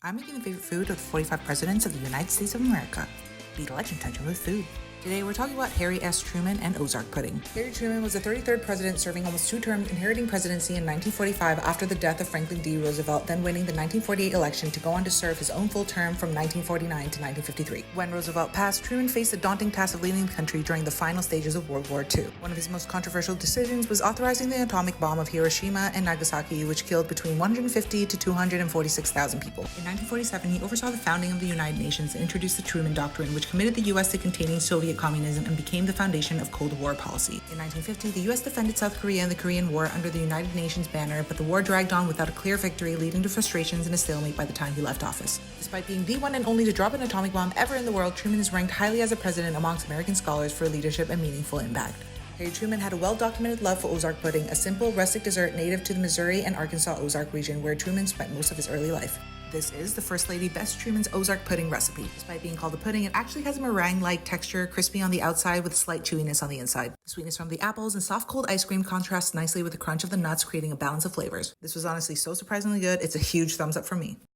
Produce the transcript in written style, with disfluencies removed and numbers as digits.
I'm making the favorite food of the 45 presidents of the United States of America. Beat election tension with food. Today, we're talking about Harry S. Truman and Ozark pudding. Harry Truman was the 33rd president, serving almost 2 terms, inheriting presidency in 1945 after the death of Franklin D. Roosevelt, then winning the 1948 election to go on to serve his own full term from 1949 to 1953. When Roosevelt passed, Truman faced the daunting task of leading the country during the final stages of World War II. One of his most controversial decisions was authorizing the atomic bomb of Hiroshima and Nagasaki, which killed between 150 to 246,000 people. In 1947, he oversaw the founding of the United Nations and introduced the Truman Doctrine, which committed the U.S. to containing Soviet communism and became the foundation of Cold War policy. In 1950, the U.S. defended South Korea in the Korean War under the United Nations banner, but the war dragged on without a clear victory, leading to frustrations and a stalemate by the time he left office. Despite being the one and only to drop an atomic bomb ever in the world, Truman is ranked highly as a president amongst American scholars for leadership and meaningful impact. Harry Truman had a well-documented love for Ozark pudding, a simple, rustic dessert native to the Missouri and Arkansas Ozark region where Truman spent most of his early life. This is the First Lady Bess Truman's Ozark pudding recipe. Despite being called a pudding, it actually has a meringue-like texture, crispy on the outside with slight chewiness on the inside. The sweetness from the apples and soft cold ice cream contrasts nicely with the crunch of the nuts, creating a balance of flavors. This was honestly so surprisingly good, it's a huge thumbs up from me.